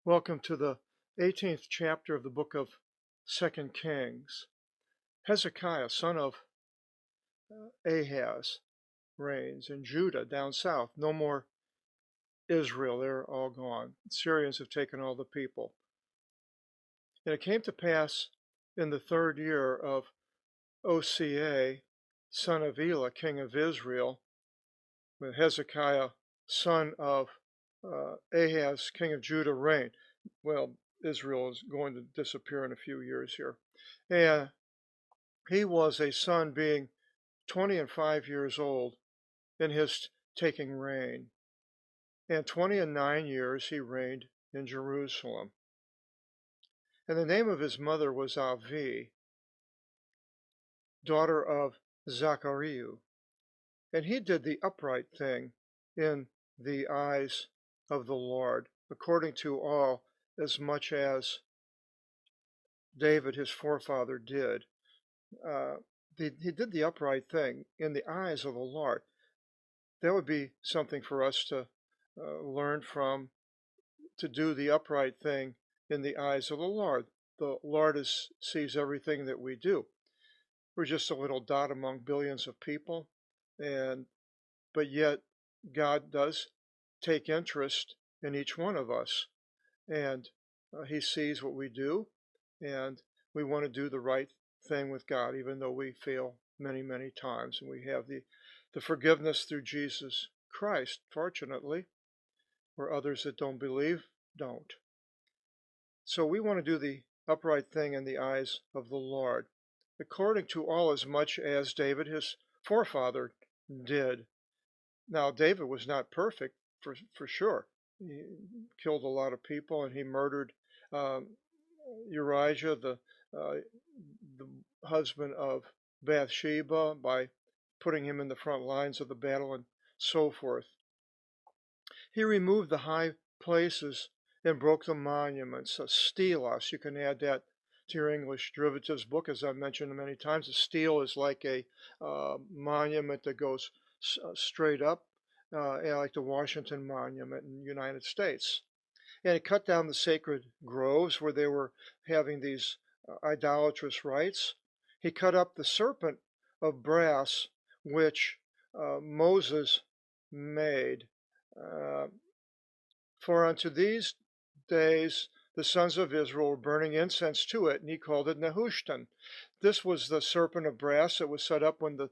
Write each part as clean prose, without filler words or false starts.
Welcome to the 18th chapter of the book of 2 Kings. Hezekiah, son of Ahaz, reigns in Judah down south. No more Israel, they're all gone. The Syrians have taken all the people. And it came to pass in the 3rd year of Osea, son of Elah, king of Israel, when Hezekiah, son of Ahaz, king of Judah, reigned. Well, Israel is going to disappear in a few years here. And he was a son being 25 years old in his taking reign. And 29 years he reigned in Jerusalem. And the name of his mother was Avi, daughter of Zachariah. And he did the upright thing in the eyes of the Lord, according to all as much as David his forefather did. He did the upright thing in the eyes of the Lord. That would be something for us to learn from, to do the upright thing in the eyes of the Lord. The Lord sees everything that we do. We're just a little dot among billions of people, but yet God does take interest in each one of us, and he sees what we do, and we want to do the right thing with God, even though we fail many, many times, and we have the forgiveness through Jesus Christ, fortunately, where others that don't believe don't. So we want to do the upright thing in the eyes of the Lord, according to all as much as David his forefather did. Now, David was not perfect, for sure. He killed a lot of people, and he murdered Uriah, the husband of Bathsheba, by putting him in the front lines of the battle and so forth. He removed the high places and broke the monuments. Stelos, you can add that to your English derivatives book, as I've mentioned many times. A stele is like a monument that goes straight up, like the Washington Monument in the United States. And he cut down the sacred groves where they were having these idolatrous rites. He cut up the serpent of brass which Moses made. For unto these days the sons of Israel were burning incense to it, and he called it Nehushtan. This was the serpent of brass that was set up when the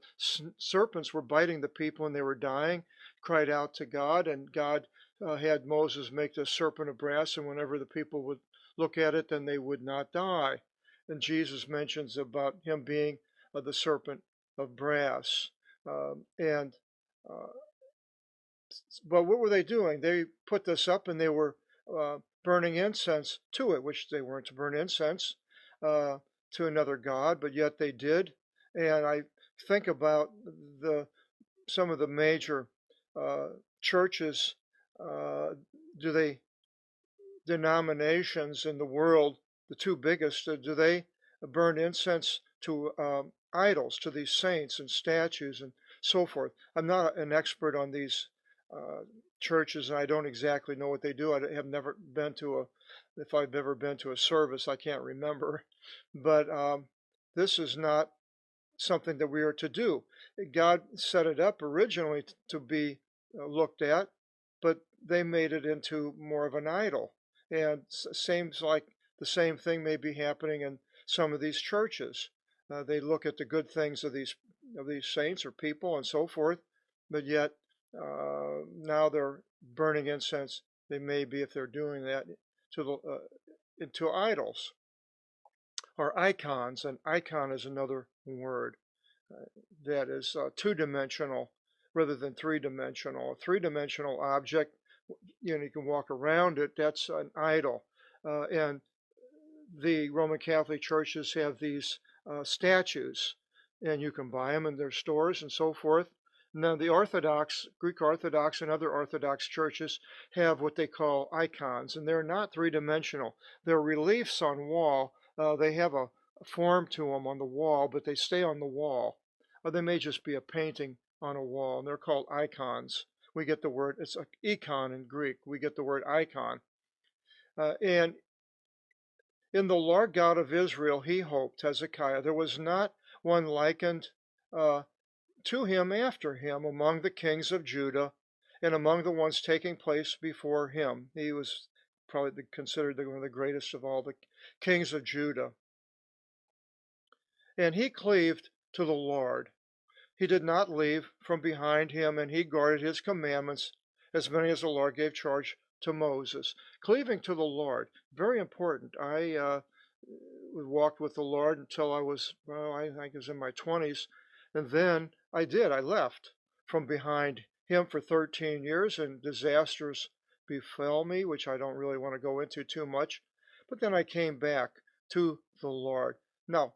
serpents were biting the people and they were dying, cried out to God, and God had Moses make the serpent of brass, and whenever the people would look at it, then they would not die. And Jesus mentions about him being the serpent of brass. But what were they doing? They put this up and they were burning incense to it, which they weren't to burn incense to another god, but yet they did. And I think about some of the major churches, denominations in the world, the two biggest, do they burn incense to idols, to these saints and statues and so forth? I'm not an expert on these churches, and I don't exactly know what they do. I have never been to if I've ever been to a service, I can't remember. But this is not something that we are to do. God set it up originally to be looked at, but they made it into more of an idol. And seems like the same thing may be happening in some of these churches. They look at the good things of these saints or people and so forth, but yet now they're burning incense. They may be, if they're doing that, into idols or icons. An icon is another word that is two-dimensional rather than three-dimensional. A three-dimensional object, you can walk around it. That's an idol. And the Roman Catholic churches have these statues, and you can buy them in their stores and so forth. Now, the Orthodox, Greek Orthodox and other Orthodox churches have what they call icons, and they're not three-dimensional. They're reliefs on wall. They have a form to them on the wall, but they stay on the wall. Or they may just be a painting on a wall, and they're called icons. We get the word, it's icon in Greek. We get the word icon. And in the Lord God of Israel he hoped, Hezekiah. There was not one likened to him after him among the kings of Judah and among the ones taking place before him. He was probably considered one of the greatest of all the kings of Judah. And he cleaved to the Lord. He did not leave from behind him, and he guarded his commandments, as many as the Lord gave charge to Moses. Cleaving to the Lord, very important. I walked with the Lord until I was, well, I think I was in my 20s, and then I left from behind him for 13 years, and disasters befell me, which I don't really want to go into too much. But then I came back to the Lord. Now,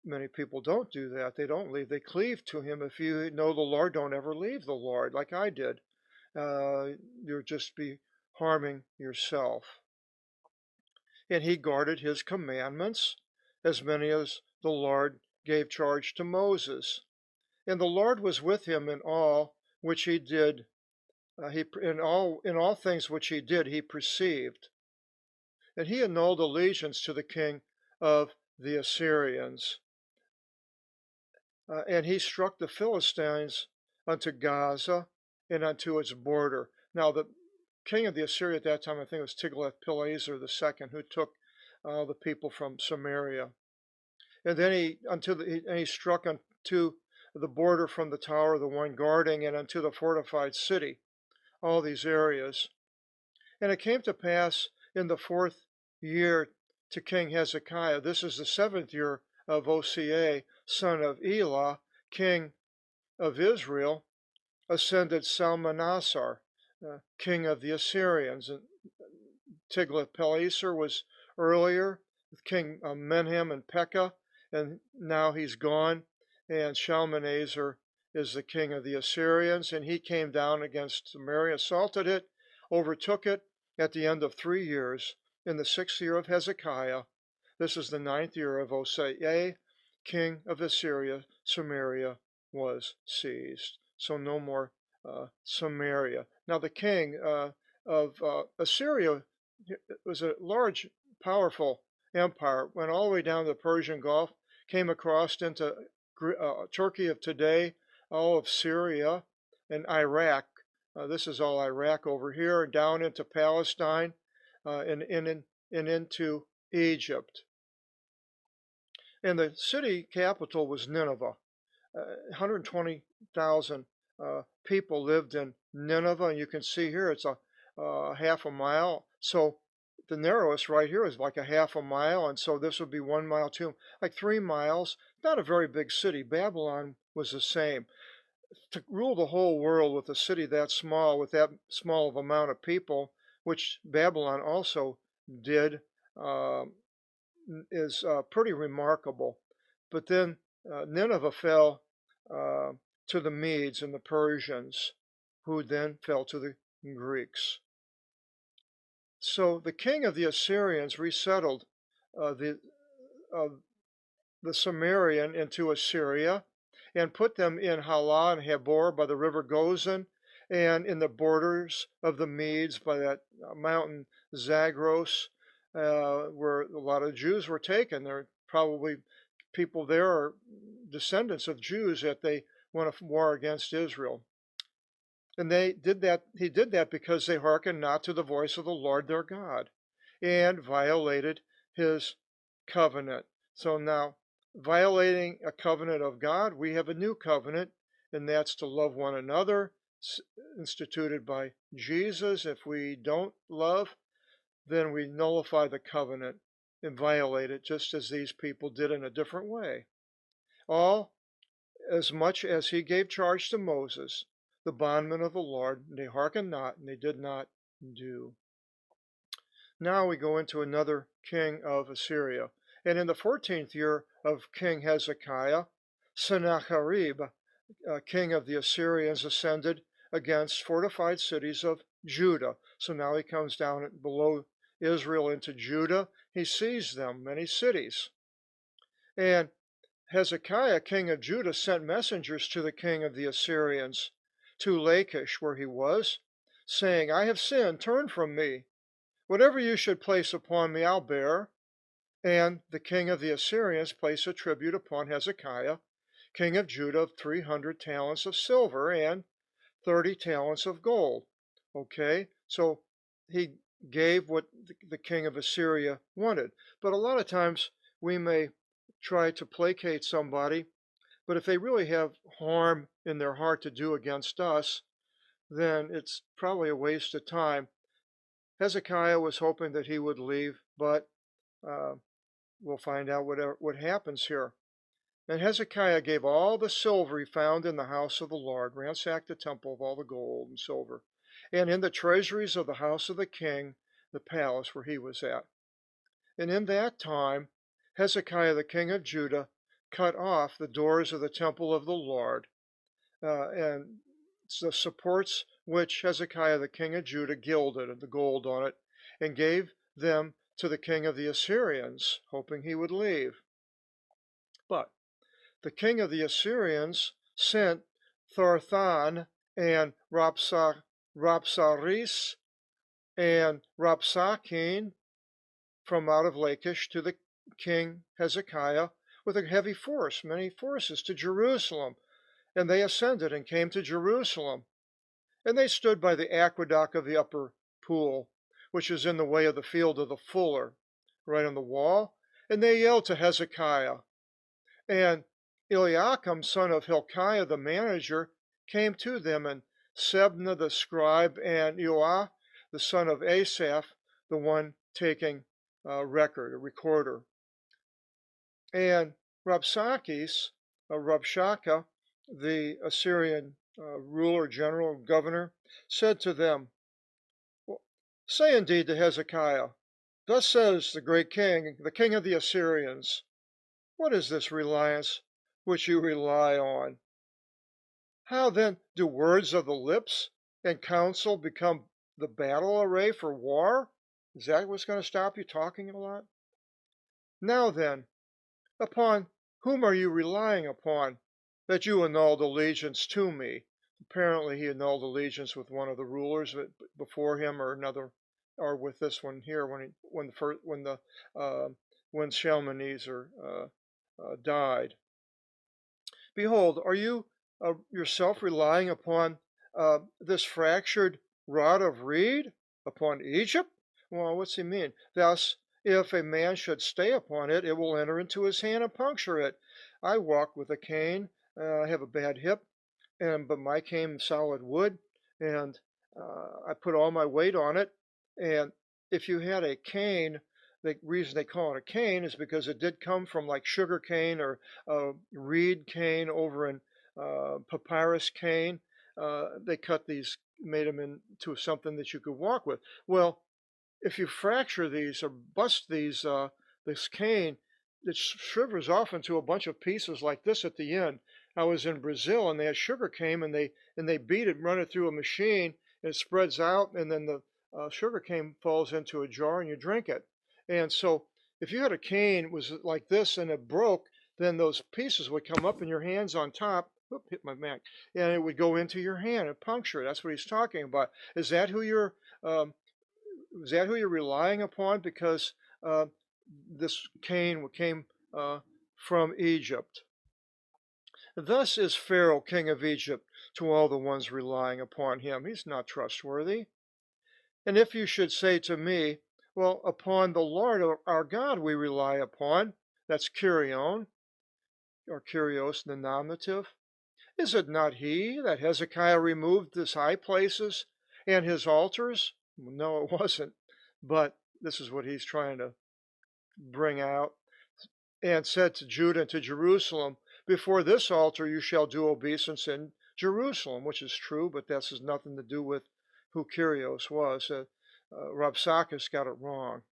many people don't do that. They don't leave. They cleave to him. If you know the Lord, don't ever leave the Lord like I did. You'll just be harming yourself. And he guarded his commandments, as many as the Lord gave charge to Moses. And the Lord was with him in all which he did. In all things which he did, he perceived. And he annulled allegiance to the king of the Assyrians. And he struck the Philistines unto Gaza and unto its border. Now, the king of the Assyria at that time, I think it was Tiglath-Pileser II, who took the people from Samaria. And then he struck unto the border from the tower of the one guarding and unto the fortified city, all these areas. And it came to pass in the 4th year to King Hezekiah, this is the 7th year of Hosea, son of Elah, king of Israel, ascended Salmanasar, king of the Assyrians. And Tiglath-Pileser was earlier with King Menahem and Pekah, and now he's gone. And Shalmaneser is the king of the Assyrians, and he came down against Samaria, assaulted it, overtook it at the end of 3 years, in the 6th year of Hezekiah. This is the 9th year of Hosea, king of Assyria. Samaria was seized. So no more Samaria. Now the king of Assyria was a large, powerful empire, went all the way down to the Persian Gulf, came across into Turkey of today, all of Syria and Iraq. This is all Iraq over here, down into Palestine and into Egypt. And the city capital was Nineveh. 120,000 people lived in Nineveh, and you can see here it's a half a mile. So the narrowest right here is like a half a mile, and so this would be 1 mile, like 3 miles. Not a very big city. Babylon was the same. To rule the whole world with a city that small, with that small of amount of people, which Babylon also did, is pretty remarkable. But then Nineveh fell to the Medes and the Persians, who then fell to the Greeks. So the king of the Assyrians resettled the Sumerian into Assyria and put them in Halah and Habor by the river Gozan, and in the borders of the Medes by that mountain Zagros, where a lot of Jews were taken. There are probably people there are descendants of Jews that they went to war against Israel. And he did that because they hearkened not to the voice of the Lord their God and violated his covenant. So now, violating a covenant of God, we have a new covenant, and that's to love one another, instituted by Jesus. If we don't love, then we nullify the covenant and violate it, just as these people did in a different way. All as much as he gave charge to Moses, the bondman of the Lord, and they hearkened not, and they did not do. Now we go into another king of Assyria. And in the 14th year of King Hezekiah, Sennacherib, king of the Assyrians, ascended against fortified cities of Judah. So now he comes down below Israel into Judah. He seized them, many cities. And Hezekiah, king of Judah, sent messengers to the king of the Assyrians, to Lachish, where he was, saying, I have sinned, turn from me. Whatever you should place upon me, I'll bear. And the king of the Assyrians placed a tribute upon Hezekiah, king of Judah, of 300 talents of silver and 30 talents of gold. Okay, so he gave what the king of Assyria wanted. But a lot of times we may try to placate somebody, but if they really have harm in their heart to do against us, then it's probably a waste of time. Hezekiah was hoping that he would leave, but uh, we'll find out what happens here. And Hezekiah gave all the silver he found in the house of the Lord, ransacked the temple of all the gold and silver, and in the treasuries of the house of the king, the palace where he was at. And in that time, Hezekiah the king of Judah cut off the doors of the temple of the Lord, and the supports which Hezekiah the king of Judah gilded, and the gold on it, and gave them to the king of the Assyrians, hoping he would leave. But the king of the Assyrians sent Tharthan and Rapsaris and Rapsakin from out of Lachish to the king Hezekiah with a heavy force, many forces, to Jerusalem. And they ascended and came to Jerusalem. And they stood by the aqueduct of the upper pool, which is in the way of the field of the fuller, right on the wall. And they yelled to Hezekiah. And Eliakim, son of Hilkiah the manager, came to them, and Sebna the scribe, and Joah the son of Asaph, the one taking a recorder. And Rabshakeh, the Assyrian ruler, general, governor, said to them, say indeed to Hezekiah, thus says the great king, the king of the Assyrians, what is this reliance which you rely on? How then do words of the lips and counsel become the battle array for war? Is that what's going to stop you talking a lot? Now then, upon whom are you relying upon that you annulled allegiance to me? Apparently he annulled allegiance with one of the rulers before him, or another, or with this one here when Shalmaneser died. Behold, are you yourself relying upon this fractured rod of reed, upon Egypt? Well, what's he mean? Thus, if a man should stay upon it, it will enter into his hand and puncture it. I walk with a cane. I have a bad hip, but my cane is solid wood, and I put all my weight on it. And if you had a cane, the reason they call it a cane is because it did come from like sugar cane or reed cane over in papyrus cane. They cut these, made them into something that you could walk with. Well, if you fracture these or bust these, this cane, it shivers off into a bunch of pieces like this at the end. I was in Brazil and they had sugar cane and they beat it, run it through a machine, and it spreads out, and then the sugar cane falls into a jar and you drink it. And so if you had a cane was like this and it broke, then those pieces would come up in your hands on top. Oop, hit my Mac, and it would go into your hand and puncture it. That's what he's talking about. Is that who you're relying upon? Because this cane came from Egypt. Thus is Pharaoh, king of Egypt, to all the ones relying upon him. He's not trustworthy. And if you should say to me, well, upon the Lord our God we rely upon, that's Kyrion, or Kyrios in the nominative. Is it not he that Hezekiah removed his high places and his altars? No, it wasn't. But this is what he's trying to bring out. And said to Judah and to Jerusalem, before this altar you shall do obeisance in Jerusalem, which is true, but this has nothing to do with who Kyrios was. Rabshakeh got it wrong.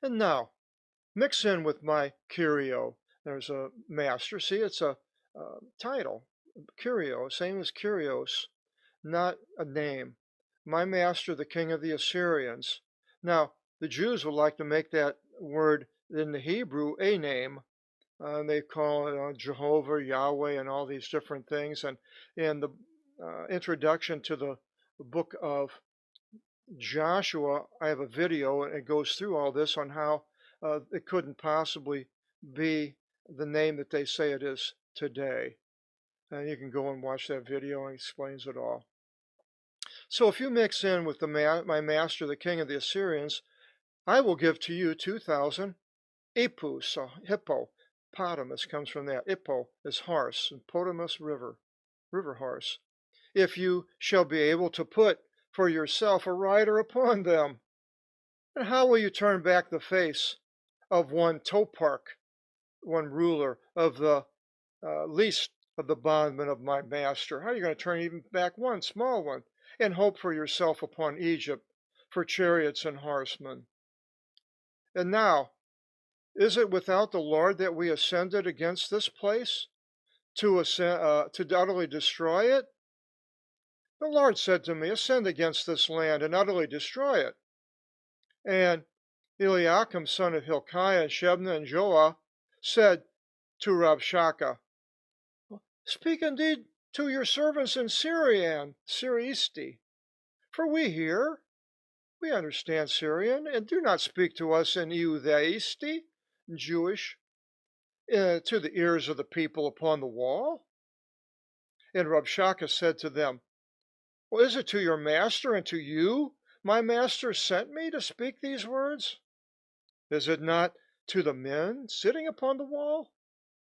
And now, mix in with my Kyrio. There's a master. See, it's a title. Kyrio, same as Kyrios, not a name. My master, the king of the Assyrians. Now, the Jews would like to make that word in the Hebrew a name. And they call it Jehovah, Yahweh, and all these different things. And in the introduction to the book of Joshua, I have a video and it goes through all this on how it couldn't possibly be the name that they say it is today. And you can go and watch that video and it explains it all. So if you mix in with my master, the king of the Assyrians, I will give to you 2,000 epus, so hippopotamus comes from that. Hippo is horse, and potamus river horse. If you shall be able to put for yourself a rider upon them. And how will you turn back the face of one toparch, one ruler of the least of the bondmen of my master? How are you going to turn even back one small one and hope for yourself upon Egypt for chariots and horsemen? And now, is it without the Lord that we ascended against this place to utterly destroy it? The Lord said to me, ascend against this land and utterly destroy it. And Eliakim, son of Hilkiah, and Shebna, and Joah said to Rabshakeh, speak indeed to your servants in Syrian, Syriisti, for we hear, we understand Syrian, and do not speak to us in Eudaisti, Jewish, to the ears of the people upon the wall. And Rabshakeh said to them, well, is it to your master and to you my master sent me to speak these words? Is it not to the men sitting upon the wall,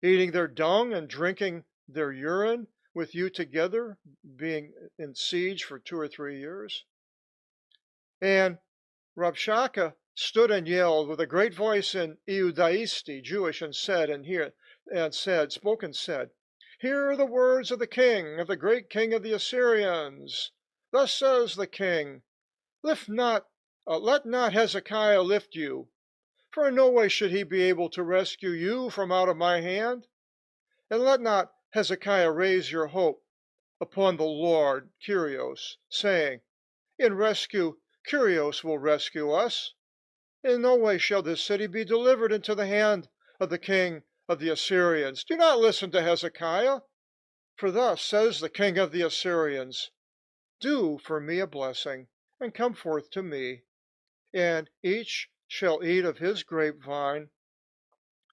eating their dung and drinking their urine with you together, being in siege for 2 or 3 years? And Rabshakeh stood and yelled with a great voice in Eudaisti, Jewish, and said, hear the words of the king, of the great king of the Assyrians. Thus says the king, let not Hezekiah lift you, for in no way should he be able to rescue you from out of my hand. And let not Hezekiah raise your hope upon the Lord, Kyrios, saying, in rescue, Kyrios will rescue us. In no way shall this city be delivered into the hand of the king of the Assyrians. Do not listen to Hezekiah, for thus says the king of the Assyrians, do for me a blessing, and come forth to me, and each shall eat of his grapevine,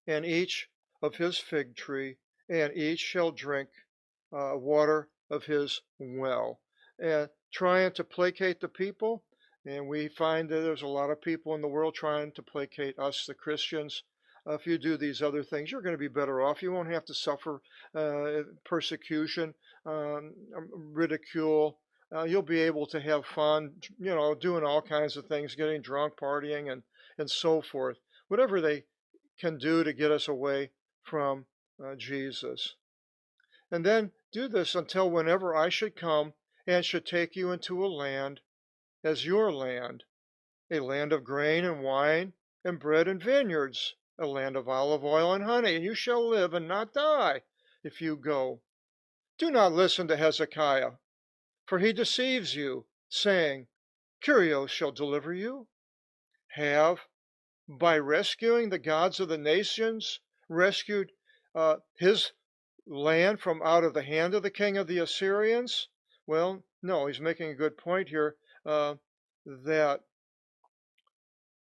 and each of his fig tree, and each shall drink water of his well. And trying to placate the people, and we find that there's a lot of people in the world trying to placate us, the Christians. If you do these other things, you're going to be better off. You won't have to suffer persecution, ridicule. You'll be able to have fun, doing all kinds of things, getting drunk, partying, and so forth. Whatever they can do to get us away from Jesus. And then do this until whenever I should come and should take you into a land as your land, a land of grain and wine and bread and vineyards, a land of olive oil and honey, and you shall live and not die if you go. Do not listen to Hezekiah, for he deceives you, saying, Kyrios shall deliver you. Have, by rescuing the gods of the nations, rescued his land from out of the hand of the king of the Assyrians? Well, no, he's making a good point here that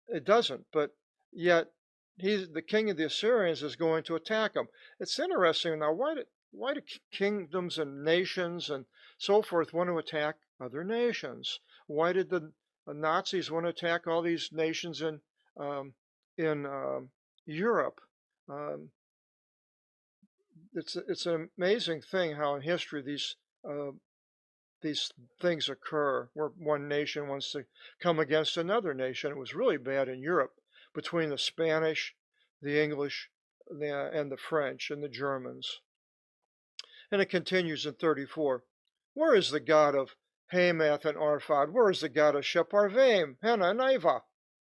it doesn't, but yet the king of the Assyrians is going to attack him. It's interesting. Now, why do kingdoms and nations and so forth want to attack other nations? Why did the Nazis want to attack all these nations in Europe? It's an amazing thing how in history these things occur, where one nation wants to come against another nation. It was really bad in Europe between the Spanish, the English, and the French and the Germans. And it continues in 34. Where is the God of Hamath and Arphad? Where is the God of Shepharvaim, Hena, and Ivah?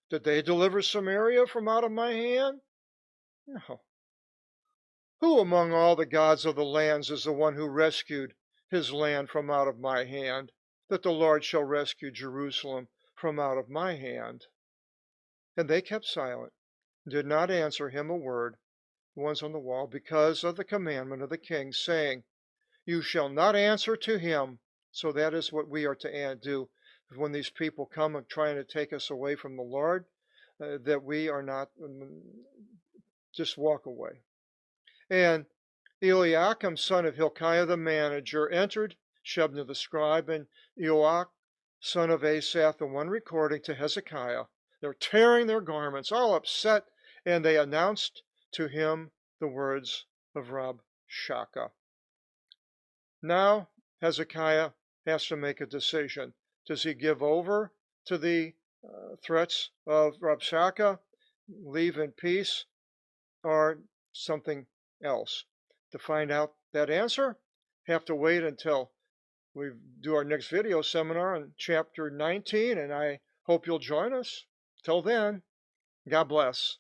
Did they deliver Samaria from out of my hand? No. Who among all the gods of the lands is the one who rescued his land from out of my hand, that the Lord shall rescue Jerusalem from out of my hand? And they kept silent, did not answer him a word, the ones on the wall, because of the commandment of the king, saying, you shall not answer to him. So that is what we are to do. when these people come and trying to take us away from the Lord, that we are not, just walk away. And Eliakim, son of Hilkiah the manager, entered, Shebna the scribe, and Joach, son of Asaph, the one recording, to Hezekiah. They're tearing their garments, all upset, and they announced to him the words of Rabshakeh. Now Hezekiah has to make a decision. Does he give over to the threats of Rabshakeh, leave in peace, or something else? To find out that answer, have to wait until we do our next video seminar on chapter 19, and I hope you'll join us. Till then, God bless.